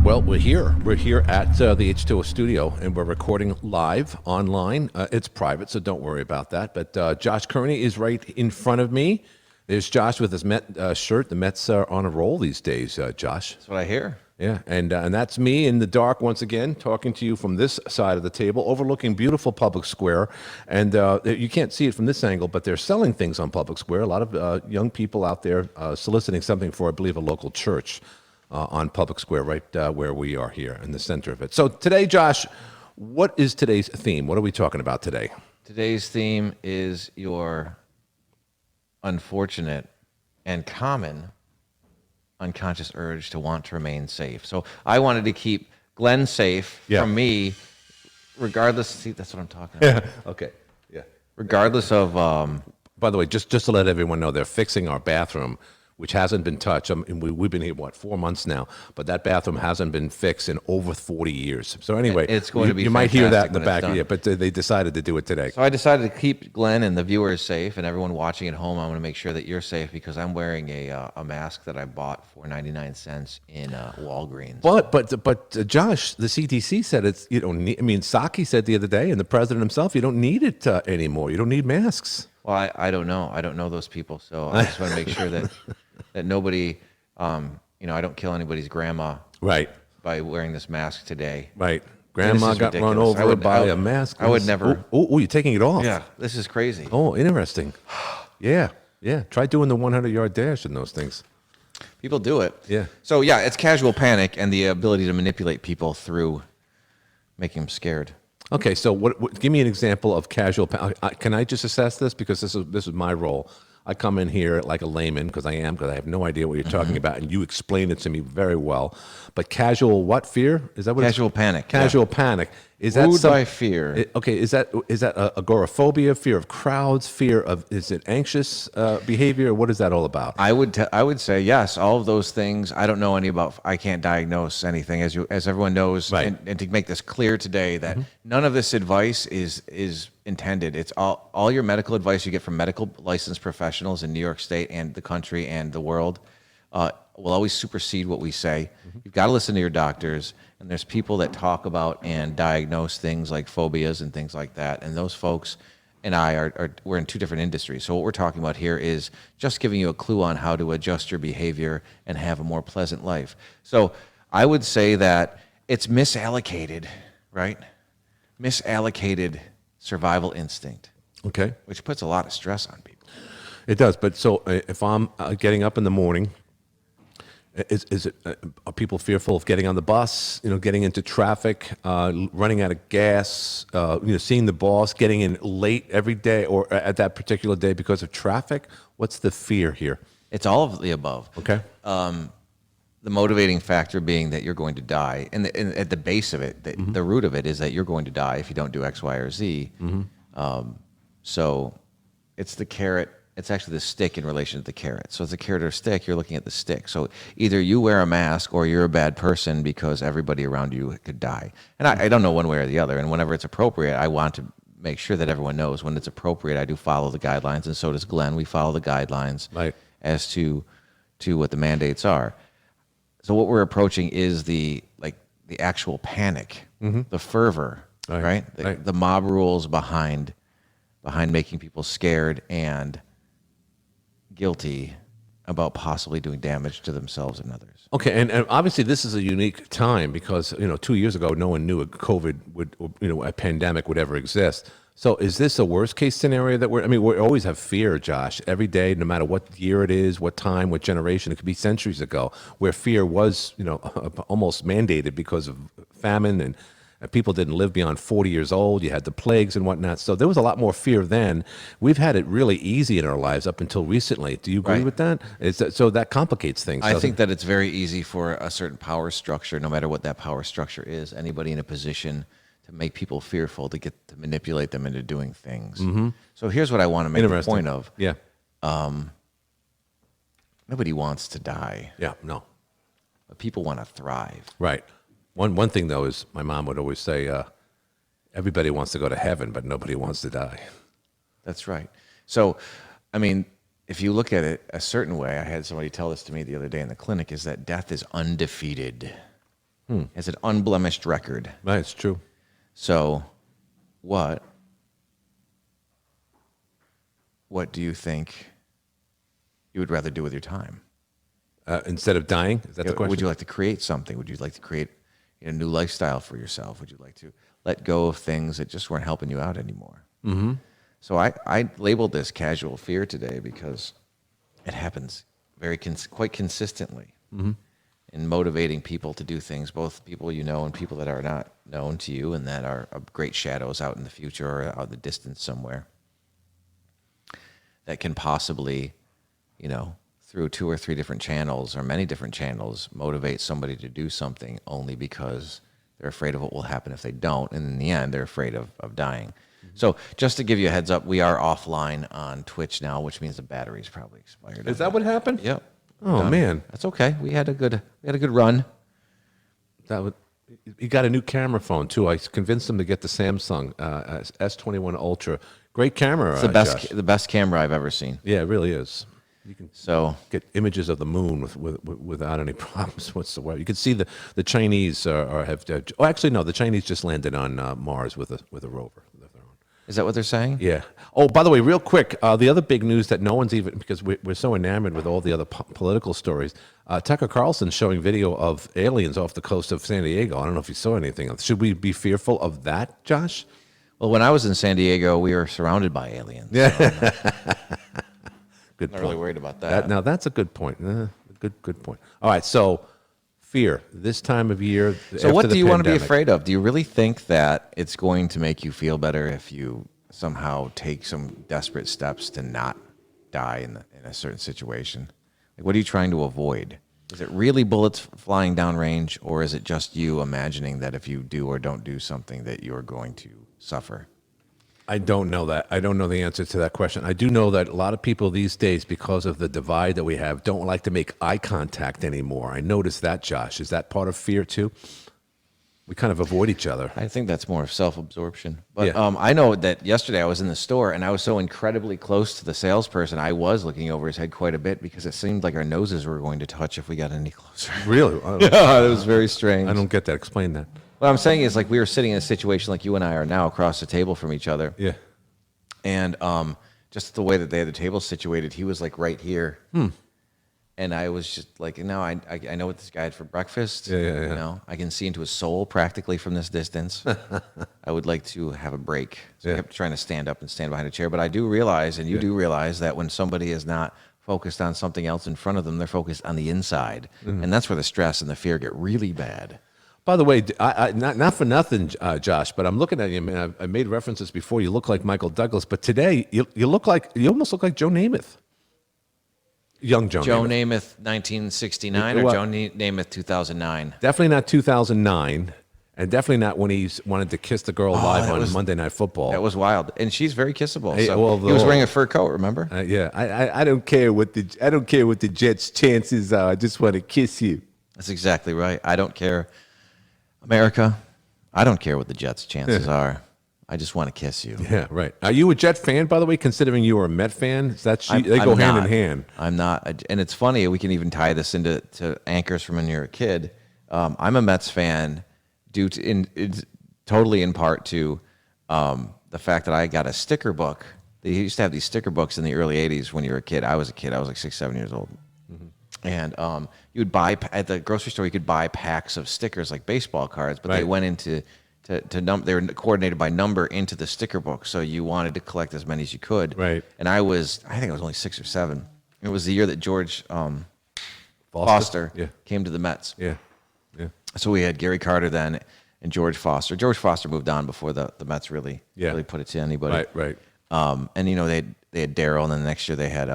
Well, we're here. We're here at the H2O studio, and we're recording live online. It's private, so don't worry about that. But Josh Kirnie is right in front of me. There's Josh with his Met shirt. The Mets are on a roll these days, Josh. That's what I hear. Yeah, and that's me in the dark once again, talking to you from this side of the table, overlooking beautiful Public Square. And you can't see it from this angle, but they're selling things on Public Square. A lot of young people out there soliciting something for, I believe, a local church on Public Square, right where we are here in the center of it. So today, Josh, what is today's theme? What are we talking about today? Today's theme is your unfortunate and common unconscious urge to want to remain safe. So I wanted to keep Glenn safe from me, regardless. See, that's what I'm talking about. Yeah. Okay. Yeah. Regardless of. By the way, just to let everyone know, they're fixing our bathroom, which hasn't been touched. We've been here, 4 months now, but that bathroom hasn't been fixed in over 40 years. So anyway, it's going to be you might hear that in the back, yeah, but they decided to do it today. So I decided to keep Glenn and the viewers safe, and everyone watching at home. I want to make sure that you're safe because I'm wearing a mask that I bought for 99 cents in Walgreens. But Josh, the CDC said it's you don't need. I mean, Psaki said the other day, and the president himself, you don't need it anymore. You don't need masks. Well, I don't know. I don't know those people, so I just want to make sure that nobody, I don't kill anybody's grandma right by wearing this mask today. Right. Grandma got ridiculous. run over by a mask. I would never. Oh, you're taking it off. Yeah, this is crazy. Oh, interesting. Yeah. Try doing the 100-yard dash and those things. People do it. Yeah. So, yeah, it's casual panic and the ability to manipulate people through making them scared. Okay, so what give me an example of casual panic. Can I just assess this? Because this is my role. I come in here like a layman, because I have no idea what you're talking about, and you explain it to me very well. But casual what fear? Is that what Casual panic. Casual panic. Is Ruled that by fear. Okay, is that agoraphobia, fear of crowds, is it anxious behavior? What is that all about? I would say yes, all of those things. I don't know I can't diagnose anything, as everyone knows. Right. And to make this clear today, that none of this advice is intended. It's all your medical advice you get from medical licensed professionals in New York State and the country and the world will always supersede what we say. You've got to listen to your doctors. And there's people that talk about and diagnose things like phobias and things like that. And those folks and I we're in two different industries. So what we're talking about here is just giving you a clue on how to adjust your behavior and have a more pleasant life. So I would say that it's misallocated, right? Misallocated survival instinct. Okay. Which puts a lot of stress on people. It does. But so if I'm getting up in the morning, are people fearful of getting on the bus, getting into traffic, running out of gas, seeing the boss, getting in late every day or at that particular day because of traffic? What's the fear here? It's all of the above. Okay. The motivating factor being that you're going to die. And at the base of it, the root of it is that you're going to die if you don't do X, Y, or Z. So it's the carrot. It's actually the stick in relation to the carrot. So it's a carrot or stick, you're looking at the stick. So either you wear a mask or you're a bad person because everybody around you could die. And I don't know one way or the other. And whenever it's appropriate, I want to make sure that everyone knows when it's appropriate, I do follow the guidelines. And so does Glenn. We follow the guidelines as to what the mandates are. So what we're approaching is the actual panic, the fervor, right? The mob rules behind making people scared and guilty about possibly doing damage to themselves and others. Okay, and obviously this is a unique time because 2 years ago no one knew a COVID a pandemic would ever exist. So is this a worst case scenario that we always have fear, Josh, every day, no matter what year it is, what time, what generation. It could be centuries ago where fear was almost mandated because of famine and people didn't live beyond 40 years old. You had the plagues and whatnot. So there was a lot more fear then. We've had it really easy in our lives up until recently. Do you agree with that? So that complicates things. I think that it's very easy for a certain power structure, no matter what that power structure is, anybody in a position to make people fearful, to manipulate them into doing things. So here's what I want to make a point of. Yeah. Nobody wants to die. Yeah, no. But people want to thrive. Right. One thing, though, is my mom would always say, everybody wants to go to heaven, but nobody wants to die. That's right. So, if you look at it a certain way, I had somebody tell this to me the other day in the clinic, is that death is undefeated. Has an unblemished record. Right, it's true. So, what do you think you would rather do with your time? Instead of dying, is that the question? Would you like to create something? Would you like to create a new lifestyle for yourself? Would you like to let go of things that just weren't helping you out anymore? Mm-hmm. So I labeled this casual fear today because it happens quite consistently in motivating people to do things, both people you know and people that are not known to you and that are great shadows out in the future or out in the distance somewhere that can possibly, through 2 or 3 different channels or many different channels, motivate somebody to do something only because they're afraid of what will happen if they don't. And in the end, they're afraid of dying. So just to give you a heads up, we are offline on Twitch now, which means the battery's probably expired. Is that what happened? Yep. Oh, man. That's okay. We had a good run. He got a new camera phone, too. I convinced him to get the Samsung S21 Ultra. Great camera, It's the best camera I've ever seen. Yeah, it really is. You can get images of the moon without any problems whatsoever. You can see the Chinese the Chinese just landed on Mars with a rover of their own. Is that what they're saying? Yeah. Oh, by the way, real quick, the other big news that no one's even, because we're so enamored with all the other political stories, Tucker Carlson's showing video of aliens off the coast of San Diego. I don't know if you saw anything. Should we be fearful of that, Josh? Well, when I was in San Diego, we were surrounded by aliens. Yeah. So Good I'm not point. really worried about that. Now, that's a good point. Good point. All right, so fear this time of year. So what do you want to be pandemic. afraid of? Do you really think that it's going to make you feel better if you somehow take some desperate steps to not die in a certain situation? Like, what are you trying to avoid? Is it really bullets flying downrange, or is it just you imagining that if you do or don't do something that you're going to suffer? I don't know that. I don't know the answer to that question. I do know that a lot of people these days, because of the divide that we have, don't like to make eye contact anymore. I noticed that, Josh. Is that part of fear too? We kind of avoid each other. I think that's more of self-absorption. But Yeah. I know that yesterday I was in the store and I was so incredibly close to the salesperson, I was looking over his head quite a bit because it seemed like our noses were going to touch if we got any closer. Really? Yeah, it was very strange. I don't get that. Explain that. What I'm saying is, like, we were sitting in a situation like you and I are now across the table from each other. Yeah. And just the way that they had the table situated, he was like right here. And I was just like, no, I know what this guy had for breakfast. Yeah. You know, I can see into his soul practically from this distance. I would like to have a break. So I kept trying to stand up and stand behind a chair. But I do realize, and you do realize, that when somebody is not focused on something else in front of them, they're focused on the inside. And that's where the stress and the fear get really bad. By the way, I not for nothing, Josh, but I'm looking at you, man. I made references before. You look like Michael Douglas, but today you almost look like Joe Namath. Young Joe Namath, 1969, or Joe Namath, 2009? Definitely not 2009, and definitely not when he wanted to kiss the girl live on Monday Night Football. That was wild, and she's very kissable. Hey, So well, he was wearing a fur coat, remember? Yeah, I don't care what the Jets' chances are. I just want to kiss you. That's exactly right. I don't care, America. I don't care what the Jets' chances are. I just want to kiss you. Yeah, right. Are you a Jet fan, by the way? Considering you were a Met fan, they go hand in hand. I'm not, and it's funny. We can even tie this into anchors from when you're a kid. I'm a Mets fan due to totally in part to the fact that I got a sticker book. They used to have these sticker books in the early '80s when you were a kid. I was a kid. I was like 6, 7 years old. And you would buy at the grocery store. You could buy packs of stickers like baseball cards, but they went into they were coordinated by number into the sticker book. So you wanted to collect as many as you could. Right. And I think I was only 6 or 7. It was the year that George Foster came to the Mets. Yeah. So we had Gary Carter then and George Foster. George Foster moved on before the Mets really put it to anybody. Right. And they had Darryl, and then the next year they had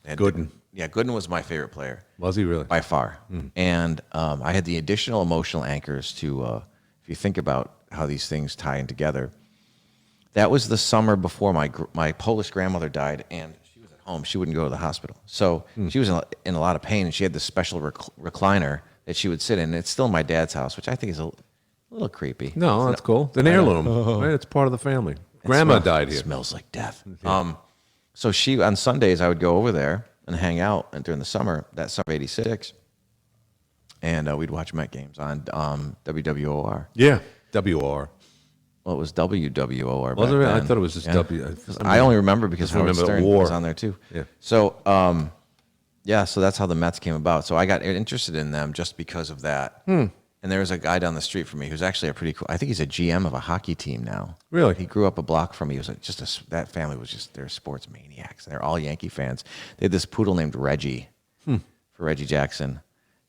Gooden. Yeah, Gooden was my favorite player. Was he really? By far. And I had the additional emotional anchors to, if you think about how these things tie in together. That was the summer before my Polish grandmother died, and she was at home. She wouldn't go to the hospital. So she was in a lot of pain, and she had this special recliner that she would sit in. It's still in my dad's house, which I think is a little creepy. No, that's cool. It's an heirloom. Right? It's part of the family. Grandma died here. It smells like death. So on Sundays, I would go over there and hang out, and during the summer, that summer of '86, and we'd watch Met games on WWOR. Yeah, WR. Well, it was WWOR. Was it? Back I then. thought it was just Yeah. W. I only remember because just Howard remember Stern War. was on there too. Yeah. So, yeah, so that's how the Mets came about. So I got interested in them just because of that. And there was a guy down the street from me who's actually a pretty cool. I think he's a GM of a hockey team now. Really? He grew up a block from me. He was that family was just they're sports maniacs. They're all Yankee fans. They had this poodle named Reggie for Reggie Jackson,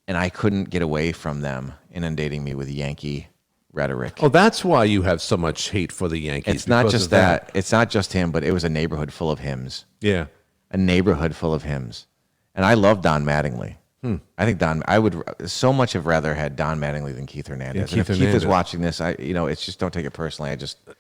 and I couldn't get away from them inundating me with Yankee rhetoric. Oh, that's why you have so much hate for the Yankees. It's not because just of that. It's not just him, but it was a neighborhood full of hymns. Yeah. A neighborhood full of hymns. And I love Don Mattingly. I think I would so much have rather had Don Mattingly than Keith Hernandez. Yeah, And Keith if Keith Hernandez. is watching this, it's just don't take it personally.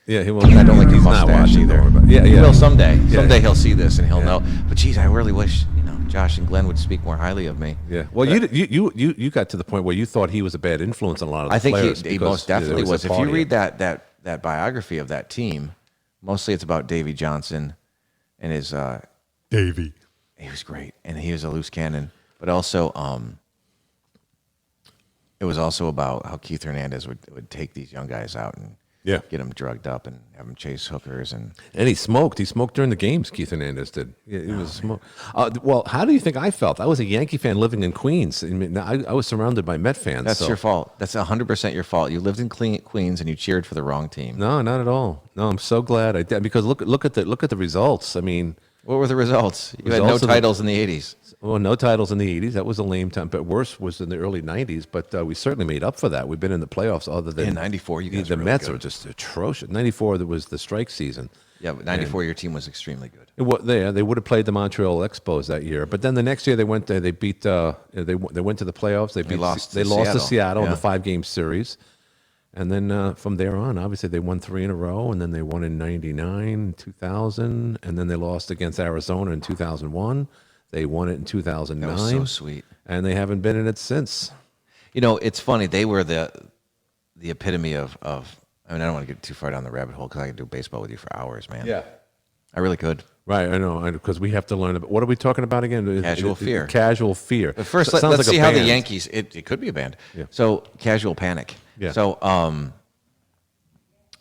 Yeah, he will. I don't like his He's not mustache watching, either. don't worry about it. Yeah, He yeah. will someday. Yeah. Someday he'll see this and he'll know. But geez, I really wish Josh and Glenn would speak more highly of me. Yeah. Well, you got to the point where you thought he was a bad influence on a lot of the I think players. he because most definitely there was. a If you party. read that biography of that team, mostly it's about Davy Johnson and his Davey. he was great and he was a loose cannon, but also it was also about how Keith Hernandez would take these young guys out and Yeah. get them drugged up and have them chase hookers and And he smoked. He smoked during the games, Keith Hernandez did. Yeah, he was a smoke. Well, how do you think I felt? I was a Yankee fan living in Queens. I mean, I was surrounded by Met fans. that's so. your fault. That's 100% your fault. You lived in Queens and you cheered for the wrong team. No, not at all. No, I'm so glad I did because look at the results. I mean, What were the results? You had no Results of the- titles in the 80s. well, no titles in the 80s. That was a lame time. But worse was in the early 90s. But we certainly made up for that. We've been in the playoffs other than In 94, you guys the were really Mets good. were just atrocious. 94, there was the strike season. Yeah, but 94, your team was extremely good. They would have played the Montreal Expos that year, but then the next year they went there. They beat. They went to the playoffs. They lost They to lost to Seattle. Seattle in Yeah. the 5-game series, and then from there on, obviously they won 3 in a row, and then they won in '99, 2000, and then they lost against Arizona in 2001. They won it in 2009. That was so sweet. And they haven't been in it since. It's funny. They were the epitome of. I mean, I don't want to get too far down the rabbit hole because I could do baseball with you for hours, man. I really could. Right, I know, because we have to learn about what are we talking about again? Casual fear. Casual fear. But first, Sounds let's like a see how the band. Yankees. It could be a band. Yeah. So Casual Panic. Yeah. So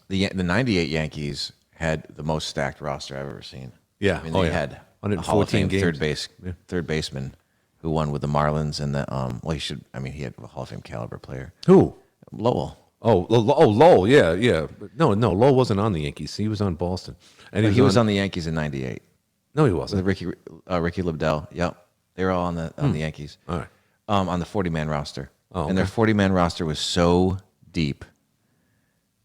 the '98 Yankees had the most stacked roster I've ever seen. Yeah. I mean, Oh, they yeah. had a 114 Hall of Fame games. third baseman who won with the Marlins and the well he should I mean he had a Hall of Fame caliber player. Who? Lowell. Oh, Lowell, yeah. No, Lowell wasn't on the Yankees. He was on Boston, and He was on the Yankees in '98 No, he with wasn't. Ricky Lobdell. Yep, they were all on the Yankees. All right. On the 40-man roster. Oh, And their 40-man roster was so deep.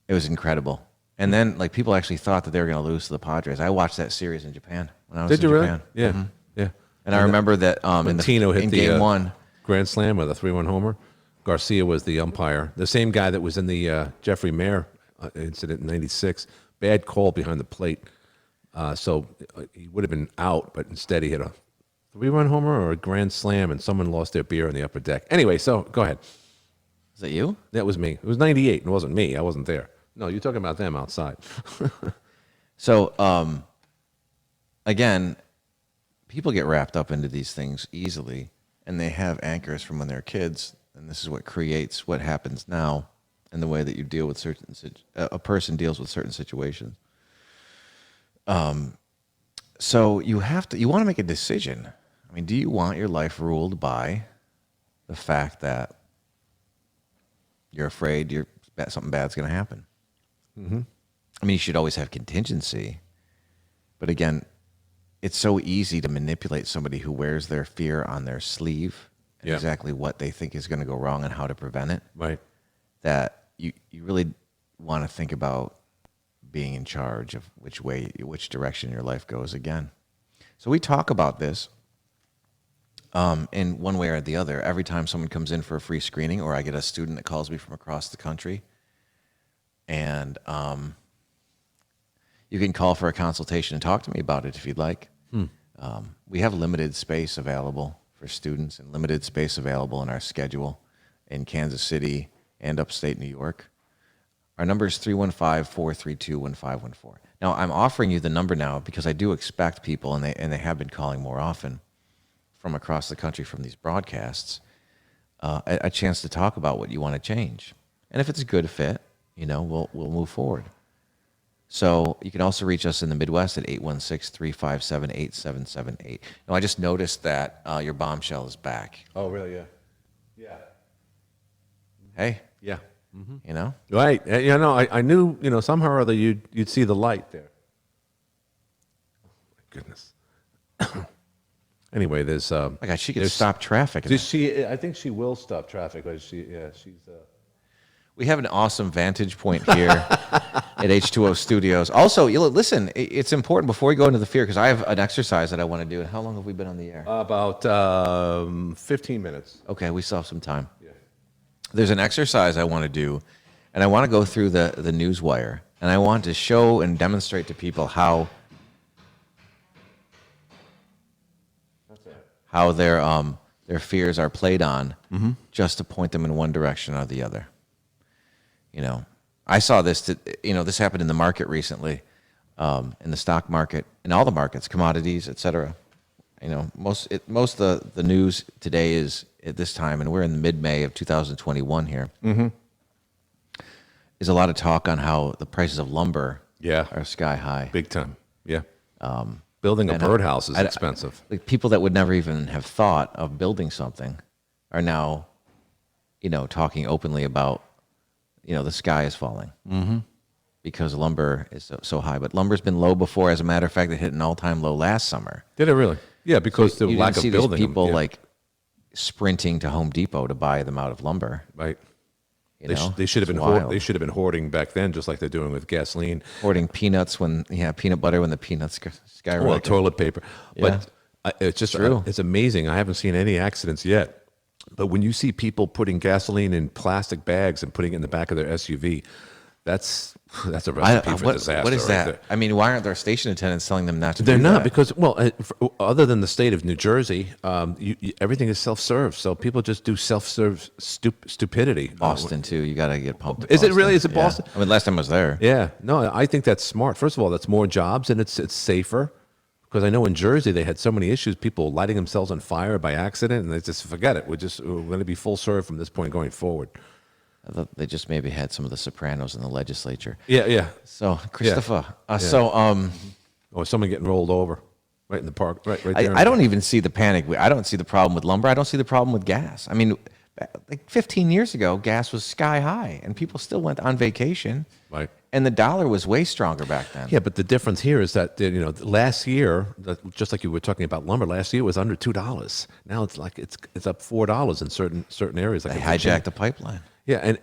It was incredible. And then people actually thought that they were going to lose to the Padres. I watched that series in Japan when I was Did in you Japan. really? Yeah, Mhm. yeah. And I remember that in Tino hit the game one. grand slam with a 3-1 homer. Garcia was the umpire. The same guy that was in the Jeffrey Mayer incident in '96. Bad call behind the plate. So he would have been out, but instead he hit a 3-run homer or a grand slam, and someone lost their beer on the upper deck. Anyway, so go ahead. Is that you? That was me. It was '98. It wasn't me. I wasn't there. No, you're talking about them outside. So, again, people get wrapped up into these things easily, and they have anchors from when they're kids, and this is what creates what happens now and the way that you deal with a person deals with certain situations. So you want to make a decision. I mean, do you want your life ruled by the fact that you're afraid something bad's going to happen? Mm-hmm. I mean, you should always have contingency. But again, it's so easy to manipulate somebody who wears their fear on their sleeve and Yeah. exactly what they think is going to go wrong and how to prevent it, Right. that you really want to think about being in charge of which direction your life goes again. So we talk about this in one way or the other. Every time someone comes in for a free screening, or I get a student that calls me from across the country, and you can call for a consultation and talk to me about it if you'd like. We have limited space available for students and limited space available in our schedule in Kansas City and upstate New York. Our number is 315-432-1514. Now, I'm offering you the number now because I do expect people, and they have been calling more often from across the country from these broadcasts. a chance to talk about what you want to change. And if it's a good fit, we'll move forward. So you can also reach us in the Midwest at 816-357-8778. I just noticed that your bombshell is back. Oh, really? Yeah. Yeah. Hey. Yeah. Right. I knew, somehow or other you'd see the light there. Oh, my goodness. Anyway, there's My God, she could stop traffic. I think she will stop traffic. She's. We have an awesome vantage point here at H2O Studios. Also, listen, it's important before we go into the fear, because I have an exercise that I want to do. And how long have we been on the air? About 15 minutes. Okay, we still have some time. Yeah. There's an exercise I want to do, and I want to go through the news wire, and I want to show and demonstrate to people how their fears are played on, just to point them in one direction or the other. I saw this. This happened in the market recently, in the stock market, in all the markets, commodities, etc. Most of the news today is at this time, and we're in mid-May of 2021 here. Is a lot of talk on how the prices of lumber are sky high, big time. Yeah. Building a birdhouse is expensive. Like people that would never even have thought of building something are now, talking openly about, the sky is falling because lumber is so high. But lumber's been low before. As a matter of fact, it hit an all-time low last summer. Did it really? Yeah, because the lack of building. These people like sprinting to Home Depot to buy them out of lumber. Right. They should have been they should have been hoarding back then, just like they're doing with gasoline. Hoarding peanuts peanut butter when the peanuts skyrocket. Well, toilet paper. But it's just true. It's amazing. I haven't seen any accidents yet. But when you see people putting gasoline in plastic bags and putting it in the back of their SUV, that's a recipe for disaster. What is that? There. I mean, why aren't there station attendants telling them not to They're do not that? because, other than the state of New Jersey, everything is self-serve. So people just do self-serve stupidity. Boston, too. You got to get pumped. Is it really? Is it Boston? Yeah. I mean, last time I was there. Yeah. No, I think that's smart. First of all, that's more jobs and it's safer. Because I know in Jersey they had so many issues, people lighting themselves on fire by accident, and they just forget it. We're going to be full serve from this point going forward. I thought they just maybe had some of the Sopranos in the legislature. Yeah. So, Christopher, or someone getting rolled over right in the park, right there. I don't even see the panic. I don't see the problem with lumber. I don't see the problem with gas. I mean, like 15 years ago, gas was sky high, and people still went on vacation. Right. And the dollar was way stronger back then. Yeah, but the difference here is that last year, just like you were talking about lumber, last year it was under $2. Now it's like it's up $4 in certain areas. Like they hijacked the pipeline. Yeah, and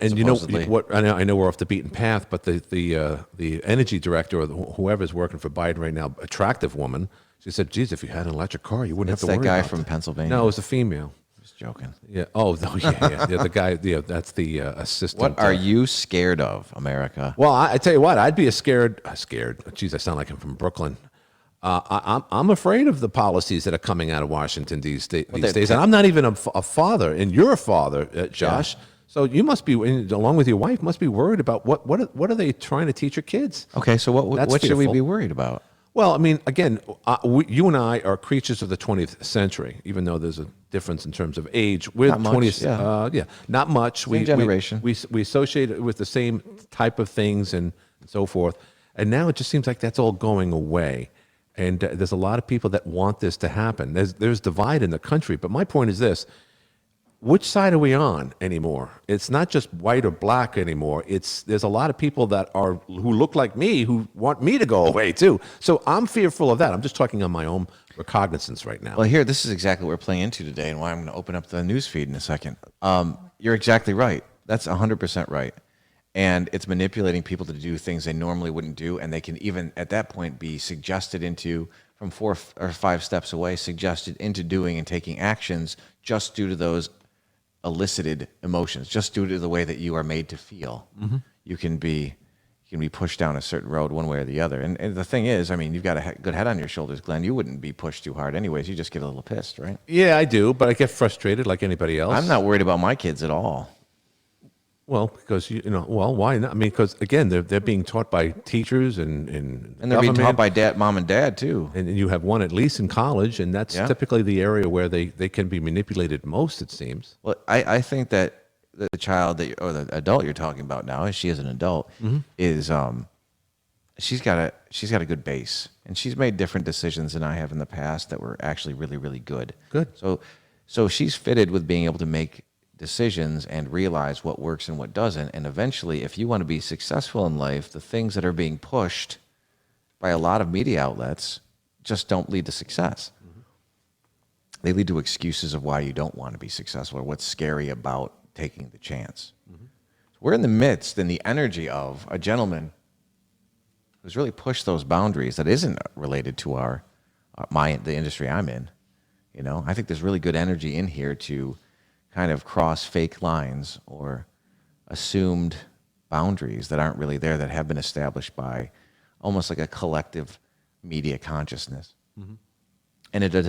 what? I know we're off the beaten path, but the energy director or whoever's working for Biden right now, attractive woman, she said, "Geez, if you had an electric car, you wouldn't have to worry about it." That's that guy from Pennsylvania. No, it was a female. Just joking. Yeah. Oh, no, yeah. The guy. Yeah, that's the assistant. What are you scared of, America? Well, I tell you what, I'd be scared. Geez, I sound like I'm from Brooklyn. I'm afraid of the policies that are coming out of Washington these days. And I'm not even a father, and you're a father, Josh. Yeah. So you must be, along with your wife, must be worried about what are they trying to teach your kids? Okay, so what should we be worried about? Well, I mean, again, you and I are creatures of the 20th century, even though there's a difference in terms of age. We're not 20th, much, not much. Same generation. We associate it with the same type of things and so forth. And now it just seems like that's all going away. And there's a lot of people that want this to happen. There's divide in the country. But my point is this. Which side are we on anymore? It's not just white or black anymore. There's a lot of people who look like me who want me to go away too. So I'm fearful of that. I'm just talking on my own recognizance right now. Well, this is exactly what we're playing into today, and why I'm going to open up the news feed in a second. You're exactly right. That's 100% right. And it's manipulating people to do things they normally wouldn't do, and they can even at that point be suggested into, from 4 or 5 steps away, suggested into doing and taking actions just due to those elicited emotions, just due to the way that you are made to feel. Mm-hmm. You can be pushed down a certain road one way or the other. And the thing is, I mean, you've got a good head on your shoulders, Glenn. You wouldn't be pushed too hard anyways. You just get a little pissed, right? Yeah, I do, but I get frustrated like anybody else. I'm not worried about my kids at all. Well, because well, why not? I mean, because again, they're being taught by teachers and And they're being taught government, by mom and dad too. and you have one at least in college, and that's Yeah. typically the area where they can be manipulated most. It seems. Well, I think that the child or the adult you're talking about now, as she is an adult, is she's got a good base, and she's made different decisions than I have in the past that were actually really, really good. Good. So she's fitted with being able to make decisions and realize what works and what doesn't. And eventually, if you want to be successful in life, the things that are being pushed by a lot of media outlets just don't lead to success. They lead to excuses of why you don't want to be successful or what's scary about taking the chance. So we're in the midst, in the energy of a gentleman who's really pushed those boundaries that isn't related to the industry I'm in. I think there's really good energy in here to kind of cross fake lines or assumed boundaries that aren't really there, that have been established by almost like a collective media consciousness. And it is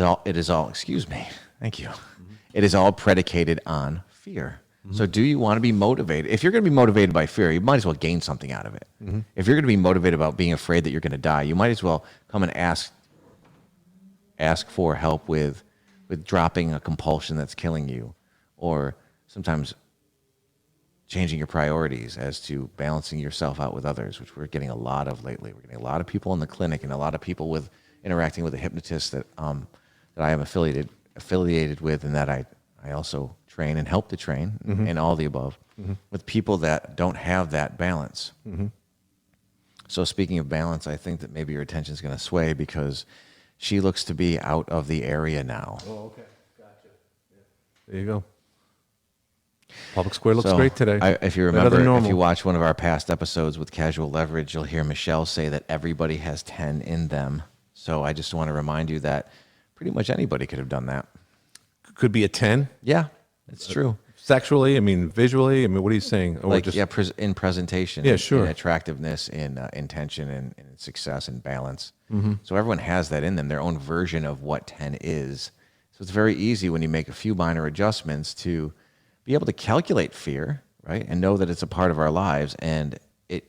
all, excuse me, thank you. It is all predicated on fear. So do you want to be motivated? If you're going to be motivated by fear, you might as well gain something out of it. If you're going to be motivated about being afraid that you're going to die, you might as well come and ask for help with dropping a compulsion that's killing you, or sometimes changing your priorities as to balancing yourself out with others, which we're getting a lot of lately. We're getting a lot of people in the clinic and a lot of people interacting with a hypnotist that I am affiliated with, and that I also train and help to train, and all the above, with people that don't have that balance. So speaking of balance, I think that maybe your attention is going to sway because she looks to be out of the area now. Oh, okay, gotcha. Yeah. There you go. Public Square looks So, great today. If you Better remember, than if normal. you watch one of our past episodes with Casual Leverage, you'll hear Michelle say that everybody has 10 in them. So I just want to remind you that pretty much anybody could have done that. Could be a 10. Yeah, it's true. Sexually, I mean, visually, I mean, what are you saying? Or Like, in presentation, Yeah, sure. in attractiveness, in intention, and success and balance. So everyone has that in them, their own version of what 10 is. So it's very easy when you make a few minor adjustments to be able to calculate fear, right? And know that it's a part of our lives, and it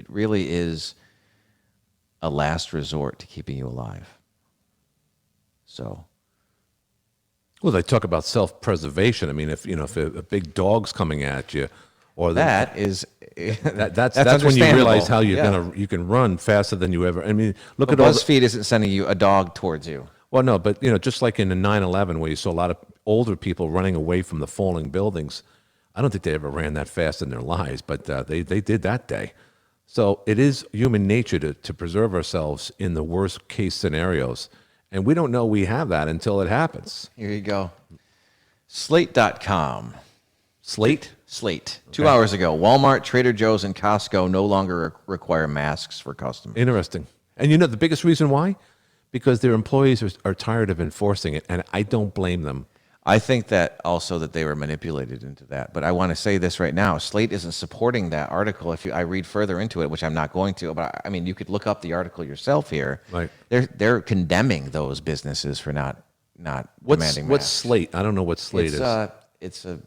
really is a last resort to keeping you alive. So Well, they talk about self-preservation. I mean, if a big dog's coming at you, or that's that's when you realize how Yeah. you can run faster than you ever. I mean, look But at all. BuzzFeed isn't sending you a dog towards you. Well, no, but just like in the 9/11, where you saw a lot of older people running away from the falling buildings, I don't think they ever ran that fast in their lives, but they did that day. So it is human nature to preserve ourselves in the worst case scenarios, and we don't know we have that until it happens. Here you go. Slate.com. Slate. 2 hours ago, Walmart, Trader Joe's, and Costco no longer require masks for customers. Interesting. And the biggest reason why? Because their employees are tired of enforcing it, and I don't blame them. I think that also that they were manipulated into that. But I want to say this right now. Slate isn't supporting that article. I read further into it, which I'm not going to, but I mean, you could look up the article yourself here. Right. They're condemning those businesses for not demanding What's masks. Slate? I don't know what Slate is. It's a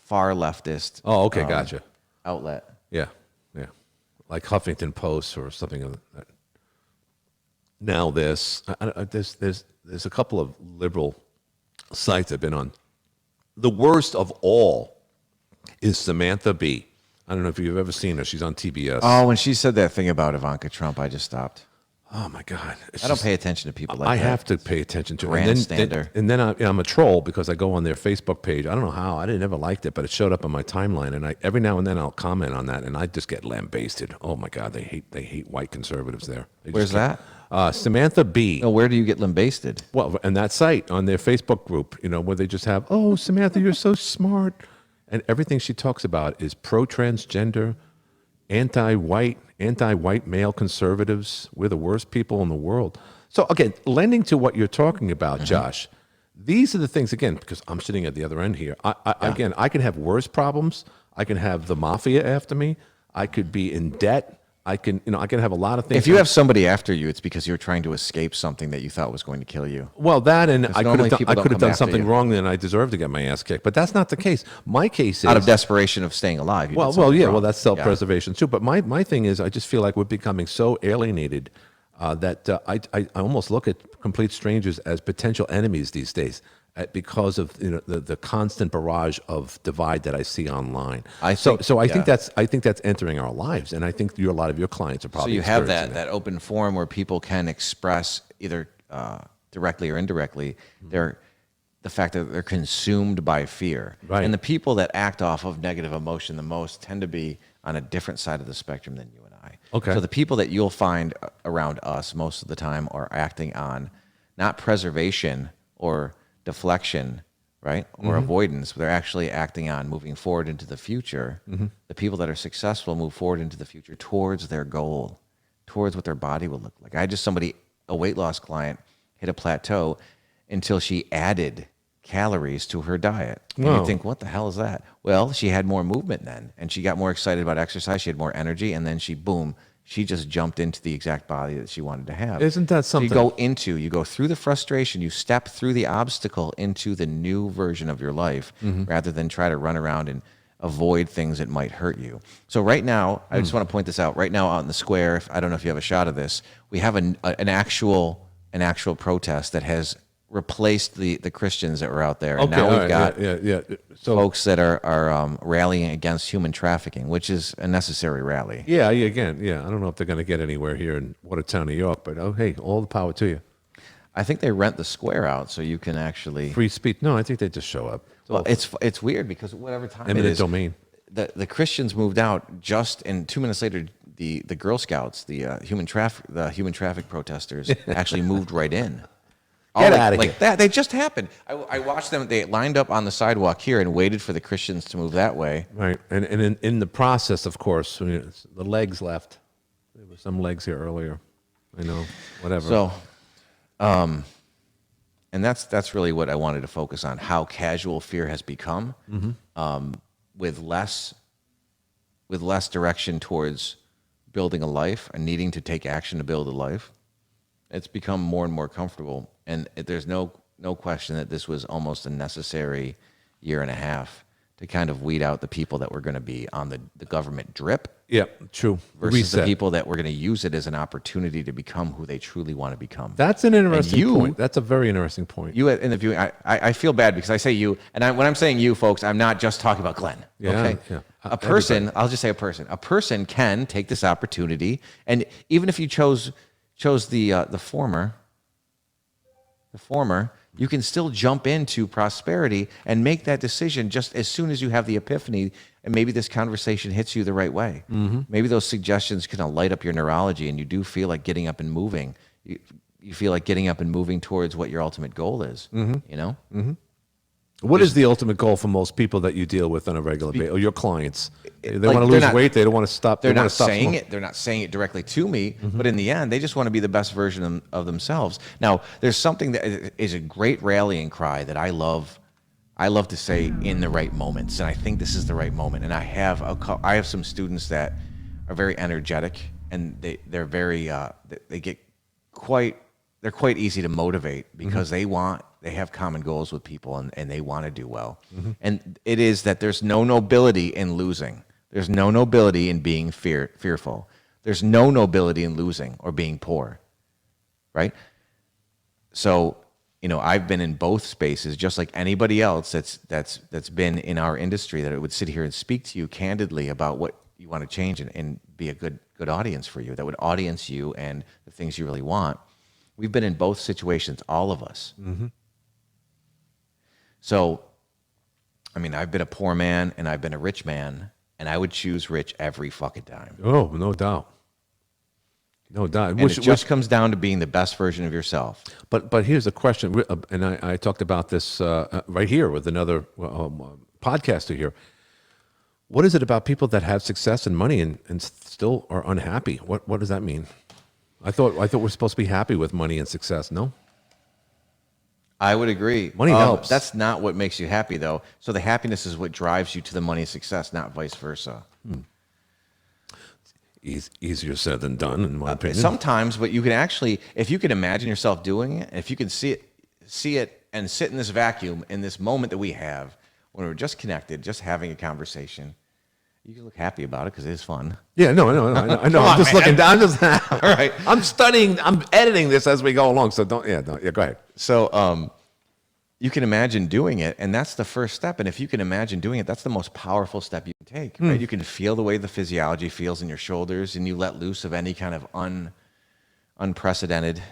far leftist. Oh, okay, gotcha. Outlet. Yeah, like Huffington Post or something of that. Now there's a couple of liberal sites I've been on. The worst of all is Samantha Bee. I don't know if you've ever seen her. She's on TBS. Oh, when she said that thing about Ivanka Trump, I just stopped. Oh my God! I don't pay attention to people like that. I have to pay attention to it. Grandstander. And then I'm a troll because I go on their Facebook page. I don't know how. I never liked it, but it showed up on my timeline, and every now and then I'll comment on that, and I just get lambasted. Oh my God! They hate white conservatives there. Where's that? Samantha Bee. No, where do you get lambasted? Well, and that site on their Facebook group, where they just have, oh, Samantha, you're so smart. And everything she talks about is pro-transgender, anti-white male conservatives. We're the worst people in the world. So again, lending to what you're talking about, Josh, these are the things, again, because I'm sitting at the other end here. Again, I can have worse problems. I can have the mafia after me. I could be in debt. I can have a lot of things. If you have somebody after you, it's because you're trying to escape something that you thought was going to kill you. Well, that and I normally people could don't have come done after something you. wrong, and I deserve to get my ass kicked. But that's not the case. My case is Out of desperation of staying alive. You did well, something yeah. wrong. Well, that's self-preservation too. But my thing is, I just feel like we're becoming so alienated that I almost look at complete strangers as potential enemies these days because of the constant barrage of divide that I see online. I think that's entering our lives, and I think a lot of your clients are probably. So you have experiencing that open forum where people can express either directly or indirectly the fact that they're consumed by fear. Right. And the people that act off of negative emotion the most tend to be on a different side of the spectrum than you and I. Okay. So the people that you'll find around us most of the time are acting on not preservation or deflection, right? Or avoidance, but they're actually acting on moving forward into the future. The people that are successful move forward into the future towards their goal, towards what their body will look like. I had a weight loss client hit a plateau until she added calories to her diet. And Wow. you think, what the hell is that? Well, she had more movement then, and she got more excited about exercise. She had more energy, and then she just jumped into the exact body that she wanted to have. Isn't that something? So you go through the frustration, you step through the obstacle into the new version of your life, rather than try to run around and avoid things that might hurt you. So right now, I just want to point this out. Right now out in the square, I don't know if you have a shot of this, we have an actual protest that has replaced the Christians that were out there. And now we've got So folks that are rallying against human trafficking, which is a necessary rally. yeah, again, I don't know if they're going to get anywhere here in Watertown, New York, but hey, all the power to you. I think they rent the square out so you can actually... Free speech? No, I think they just show up. Well, it's weird because whatever time Eminent it is... domain. The Christians moved out and 2 minutes later, the Girl Scouts, the human traffic protesters, actually moved right in. Get out of here. Like that. They just happened. I watched them. They lined up on the sidewalk here and waited for the Christians to move that way. Right, and in the process, of course, the legs left. There were some legs here earlier. I know, whatever. So, and that's really what I wanted to focus on: how casual fear has become, with less direction towards building a life and needing to take action to build a life. It's become more and more comfortable, and there's no question that this was almost a necessary year and a half to kind of weed out the people that were going to be on the government drip. Yeah, true. Versus Reset. the people that were going to use it as an opportunity to become who they truly want to become. That's an interesting point. That's a very interesting point. You in the viewing, I feel bad because I say you, and when I'm saying you, folks, I'm not just talking about Glenn. Yeah, okay, yeah. A person, I'll just say a person. A person can take this opportunity, and even if you chose the former, you can still jump into prosperity and make that decision just as soon as you have the epiphany, and maybe this conversation hits you the right way. Maybe those suggestions kind of light up your neurology, and you do feel like getting up and moving. You feel like getting up and moving towards what your ultimate goal is. You know. What is the ultimate goal for most people that you deal with on a regular basis, or your clients? They want to lose weight. They don't want to stop. They're not saying it. They're not saying it directly to me, but in the end, they just want to be the best version of themselves. Now, there's something that is a great rallying cry that I love to say in the right moments, and I think this is the right moment. And I have some students that are very energetic, and they're very they're quite easy to motivate because they have common goals with people, and they want to do well. And it is that there's no nobility in losing. There's no nobility in being fearful. There's no nobility in losing or being poor, right? So, I've been in both spaces, just like anybody else that's been in our industry, that it would sit here and speak to you candidly about what you want to change and be a good audience for you, that would audience you and the things you really want. We've been in both situations, all of us. So, I've been a poor man and I've been a rich man, and I would choose rich every fucking time. Oh, no doubt. No doubt. And it just comes down to being the best version of yourself. But here's a question, and I talked about this right here with another podcaster here. What is it about people that have success and money and still are unhappy? What does that mean? I thought we're supposed to be happy with money and success. No? I would agree. Money helps. That's not what makes you happy, though. So the happiness is what drives you to the money and success, not vice versa. Easier said than done, in my opinion. Sometimes, but you can actually, if you can imagine yourself doing it, if you can see it and sit in this vacuum, in this moment that we have, when we're just connected, just having a conversation, you can look happy about it because it is fun. Yeah, no, I know. I'm just looking down. All right. I'm studying. I'm editing this as we go along. So don't. Go ahead. So, you can imagine doing it, and that's the first step. And if you can imagine doing it, that's the most powerful step you can take. Right? You can feel the way the physiology feels in your shoulders, and you let loose of any kind of unprecedented,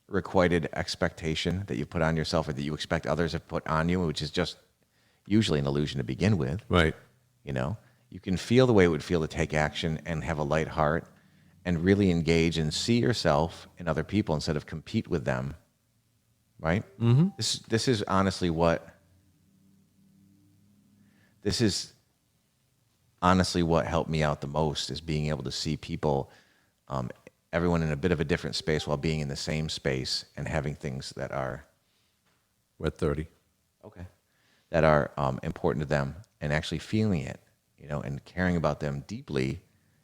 unrequited expectation that you put on yourself or that you expect others have put on you, which is just usually an illusion to begin with. Right. You can feel the way it would feel to take action and have a light heart and really engage and see yourself in other people instead of compete with them. Right? Mm-hmm. This is honestly what helped me out the most, is being able to see people, everyone in a bit of a different space while being in the same space and having things that are... We're at 30. Okay. That are important to them, and actually feeling it, and caring about them deeply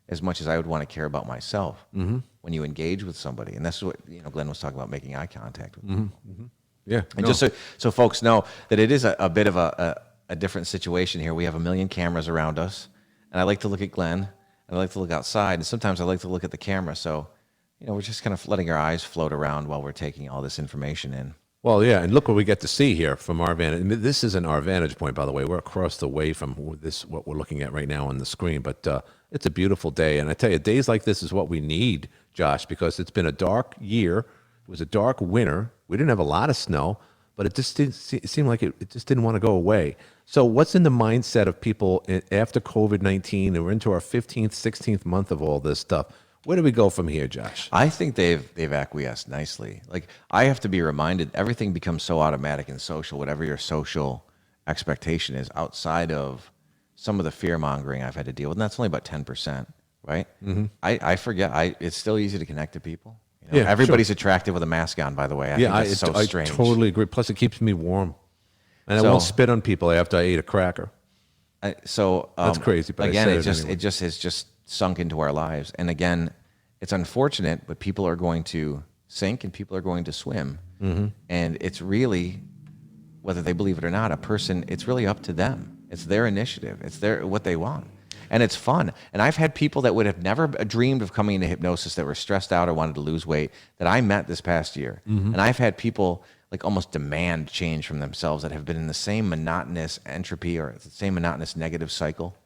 as much as I would want to care about myself. Mm-hmm. When you engage with somebody. And that's what, Glenn was talking about, making eye contact with them. Mm-hmm. Yeah. And just so folks know that it is a bit of a different situation here. We have a million cameras around us, and I like to look at Glenn, and I like to look outside, and sometimes I like to look at the camera. So, we're just kind of letting our eyes float around while we're taking all this information in. Well, yeah, and look what we get to see here from our vantage. This isn't our vantage point, by the way. We're across the way from what we're looking at right now on the screen. But it's a beautiful day, and I tell you, days like this is what we need, Josh, because it's been a dark year. It was a dark winter. We didn't have a lot of snow, but it just didn't seem like it just didn't want to go away. So what's in the mindset of people after COVID-19, and we're into our 15th, 16th month of all this stuff? Where do we go from here, Josh? I think they've acquiesced nicely. Like, I have to be reminded, everything becomes so automatic and social, whatever your social expectation is, outside of some of the fear-mongering I've had to deal with, and that's only about 10%, right? Mm-hmm. I forget. It's still easy to connect to people. Yeah, everybody's sure. attractive with a mask on, by the way. I think that's so strange. I totally agree. Plus, it keeps me warm. And I won't spit on people after I eat a cracker. That's crazy, but again, it just has just sunk into our lives. And again, it's unfortunate, but people are going to sink and people are going to swim. Mm-hmm. And it's really, whether they believe it or not, it's really up to them. It's their initiative. It's what they want. And it's fun. And I've had people that would have never dreamed of coming into hypnosis, that were stressed out or wanted to lose weight, that I met this past year. Mm-hmm. And I've had people like almost demand change from themselves that have been in the same monotonous entropy or the same monotonous negative cycle,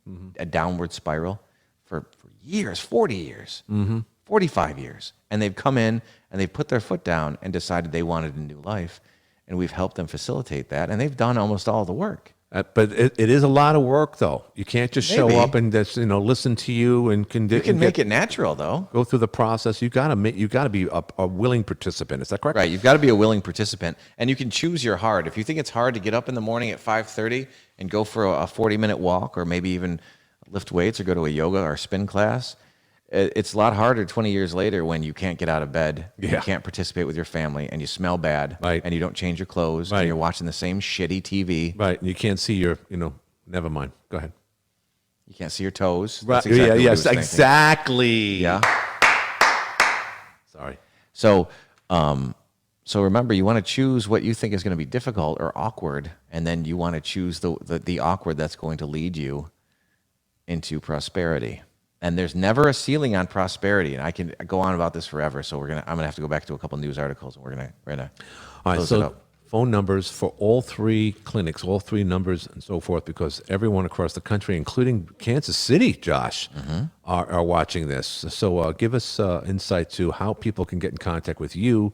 mm-hmm. a downward spiral for years, 40 years, mm-hmm. 45 years. And they've come in and they've put their foot down and decided they wanted a new life. And we've helped them facilitate that. And they've done almost all the work. But it is a lot of work, though. You can't just show up and just listen to you and you can make it natural, though. Go through the process. You got to be a willing participant. Is that correct? Right. You've got to be a willing participant, and you can choose your hard. If you think it's hard to get up in the morning at 5:30 and go for a 40-minute walk, or maybe even lift weights or go to a yoga or spin class, it's a lot harder 20 years later when you can't get out of bed, you can't participate with your family, and you smell bad, right. and you don't change your clothes, right. and you're watching the same shitty TV. Right, and you can't see your, never mind. Go ahead. You can't see your toes. Right. Yes, exactly. Yeah. Sorry. So remember, you want to choose what you think is going to be difficult or awkward, and then you want to choose the awkward that's going to lead you into prosperity. And there's never a ceiling on prosperity, and I can go on about this forever. So I'm gonna have to go back to a couple news articles, and we're gonna close it up. Phone numbers for all three clinics, all three numbers, and so forth, because everyone across the country, including Kansas City, Josh, mm-hmm. are watching this. So give us insight to how people can get in contact with you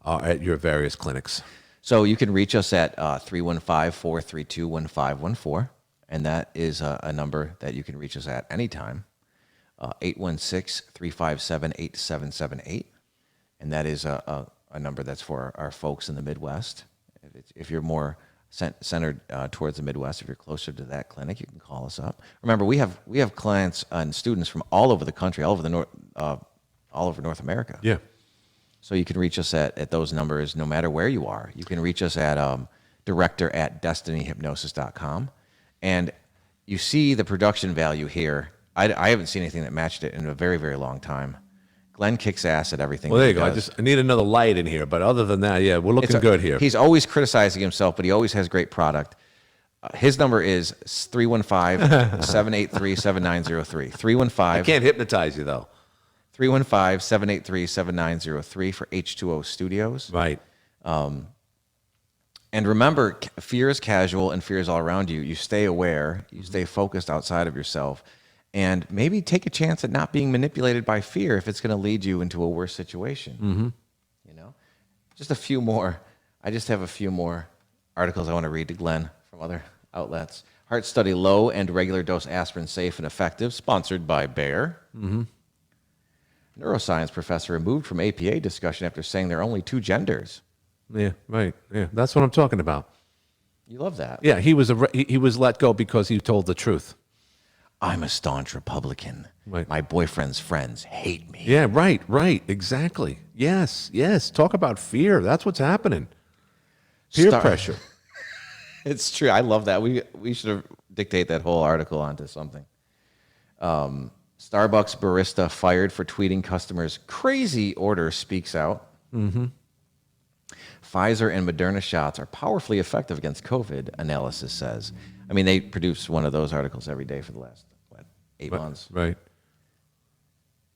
at your various clinics. So you can reach us at 315-432-1514, and that is a number that you can reach us at anytime. 816-357-8778, and that is a number that's for our folks in the Midwest. If you're more centered towards the Midwest, if you're closer to that clinic, you can call us up. Remember, we have clients and students from all over the country, all over North America. Yeah. So you can reach us at those numbers no matter where you are. You can reach us at director@destinyhypnosis.com, and you see the production value here. I haven't seen anything that matched it in a very, very long time. Glenn kicks ass at everything. Well, there that you he go. does. I need another light in here, but other than that, yeah, we're looking good here. He's always criticizing himself, but he always has great product. His number is 315-783-7903. 315. I can't hypnotize you though. 315-783-7903 for H2O Studios. Right. And remember, fear is casual and fear is all around you. You stay aware, you stay focused outside of yourself, and maybe take a chance at not being manipulated by fear if it's going to lead you into a worse situation. Mm-hmm. You know, just a few more. I just have a few more articles I want to read to Glenn from other outlets. Heart study: low and regular dose aspirin safe and effective, sponsored by Bayer. Mm-hmm. Neuroscience professor removed from APA discussion after saying there are only 2 genders. Yeah, right. Yeah, that's what I'm talking about. You love that. Yeah, he was let go because he told the truth. I'm a staunch Republican. Right. My boyfriend's friends hate me. Yeah, right, exactly. Yes. Talk about fear. That's what's happening. Peer pressure. It's true. I love that. We should have dictate that whole article onto something. Starbucks barista fired for tweeting customers' crazy order speaks out. Mm-hmm. Pfizer and Moderna shots are powerfully effective against COVID, analysis says. I mean, they produce one of those articles every day for the last, 8 months. Right.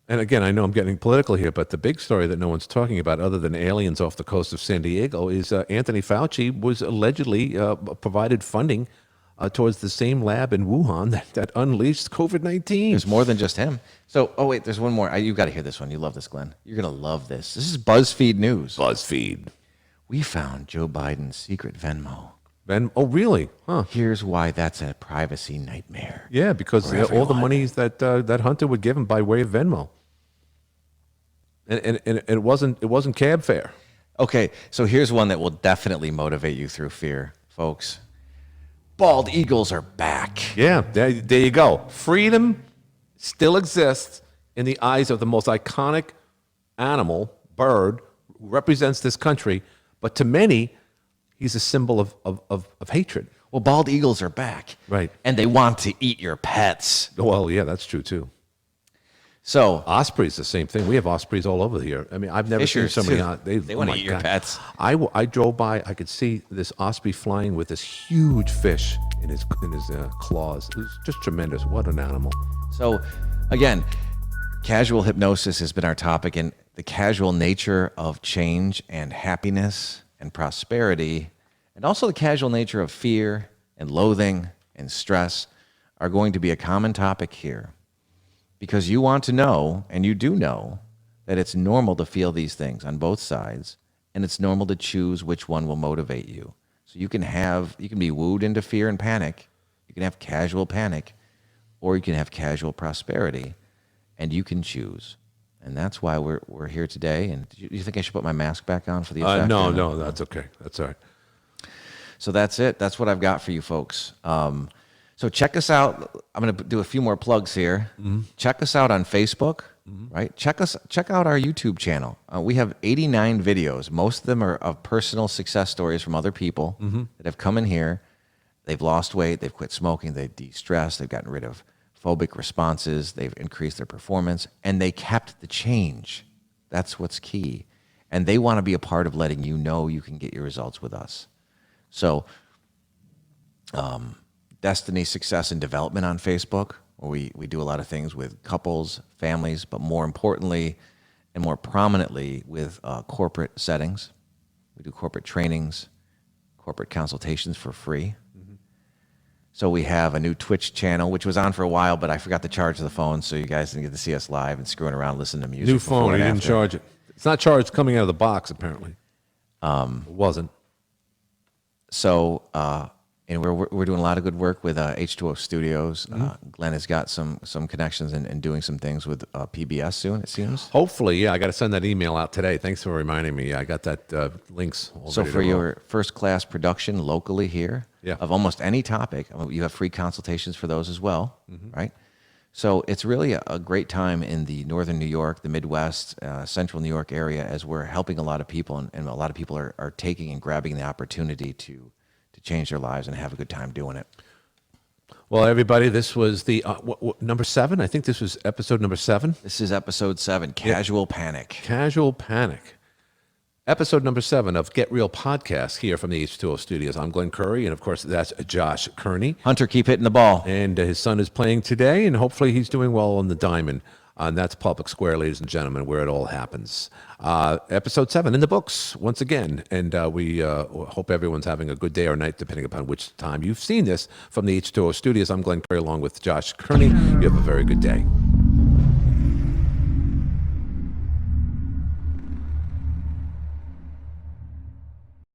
And again, I know I'm getting political here, but the big story that no one's talking about other than aliens off the coast of San Diego is Anthony Fauci was allegedly provided funding towards the same lab in Wuhan that unleashed COVID-19. There's more than just him. So, wait, there's one more. You've got to hear this one. You love this, Glenn. You're going to love this. This is BuzzFeed News. BuzzFeed. We found Joe Biden's secret Venmo. Oh, really? Huh. Here's why that's a privacy nightmare. Yeah, because all the monies that Hunter would give him by way of Venmo. And it wasn't cab fare. Okay, so here's one that will definitely motivate you through fear, folks. Bald eagles are back. Yeah, there you go. Freedom still exists in the eyes of the most iconic animal, bird, who represents this country. But to many, he's a symbol of hatred. Well, bald eagles are back. Right. And they want to eat your pets. Well, yeah, that's true too. So Ospreys, the same thing. We have ospreys all over here. I mean, I've never seen Fishers, somebody too. on. They want to eat your pets. I drove by. I could see this osprey flying with this huge fish in his claws. It was just tremendous. What an animal! So, again, casual hypnosis has been our topic, and the casual nature of change and happiness and prosperity, and also the casual nature of fear and loathing and stress are going to be a common topic here. Because you want to know, and you do know, that it's normal to feel these things on both sides, and it's normal to choose which one will motivate you. So you can be wooed into fear and panic, you can have casual panic, or you can have casual prosperity, and you can choose. And that's why we're here today. And do you think I should put my mask back on for the effect? No, that's okay. That's all right. So that's it. That's what I've got for you folks. So check us out. I'm going to do a few more plugs here. Mm-hmm. Check us out on Facebook, right? Check out our YouTube channel. We have 89 videos. Most of them are of personal success stories from other people that have come in here. They've lost weight. They've quit smoking. They've de-stressed. They've gotten rid of phobic responses. They've increased their performance, and they kept the change. That's what's key. And they want to be a part of letting you know you can get your results with us. So, Destiny, Success, and Development on Facebook, where we do a lot of things with couples, families, but more importantly and more prominently with corporate settings. We do corporate trainings, corporate consultations for free. Mm-hmm. So we have a new Twitch channel, which was on for a while, but I forgot to charge the phone, so you guys didn't get to see us live and screwing around listening to music. New phone, you didn't charge it. It's not charged coming out of the box, apparently. It wasn't. So, and we're doing a lot of good work with H2O Studios. Glenn has got some connections and doing some things with PBS soon, it seems. Hopefully, yeah. I got to send that email out today. Thanks for reminding me. I got that links. So for your first-class production locally here of almost any topic, you have free consultations for those as well, right? So it's really a great time in the northern New York, the Midwest, central New York area, as we're helping a lot of people, and a lot of people are taking and grabbing the opportunity to change their lives and have a good time doing it. Well, everybody, this was the number 7. I think this was episode number 7. This is episode 7, Casual Panic. Casual Panic. Episode number 7 of Get Real Podcast here from the H2O Studios. I'm Glenn Curry, and of course, that's Josh Kirnie. Hunter, keep hitting the ball. And his son is playing today, and hopefully he's doing well on the diamond. And that's Public Square, ladies and gentlemen, where it all happens. Episode 7 in the books, once again. And we hope everyone's having a good day or night, depending upon which time you've seen this from the H2O Studios. I'm Glenn Curry, along with Josh Kirnie. You have a very good day.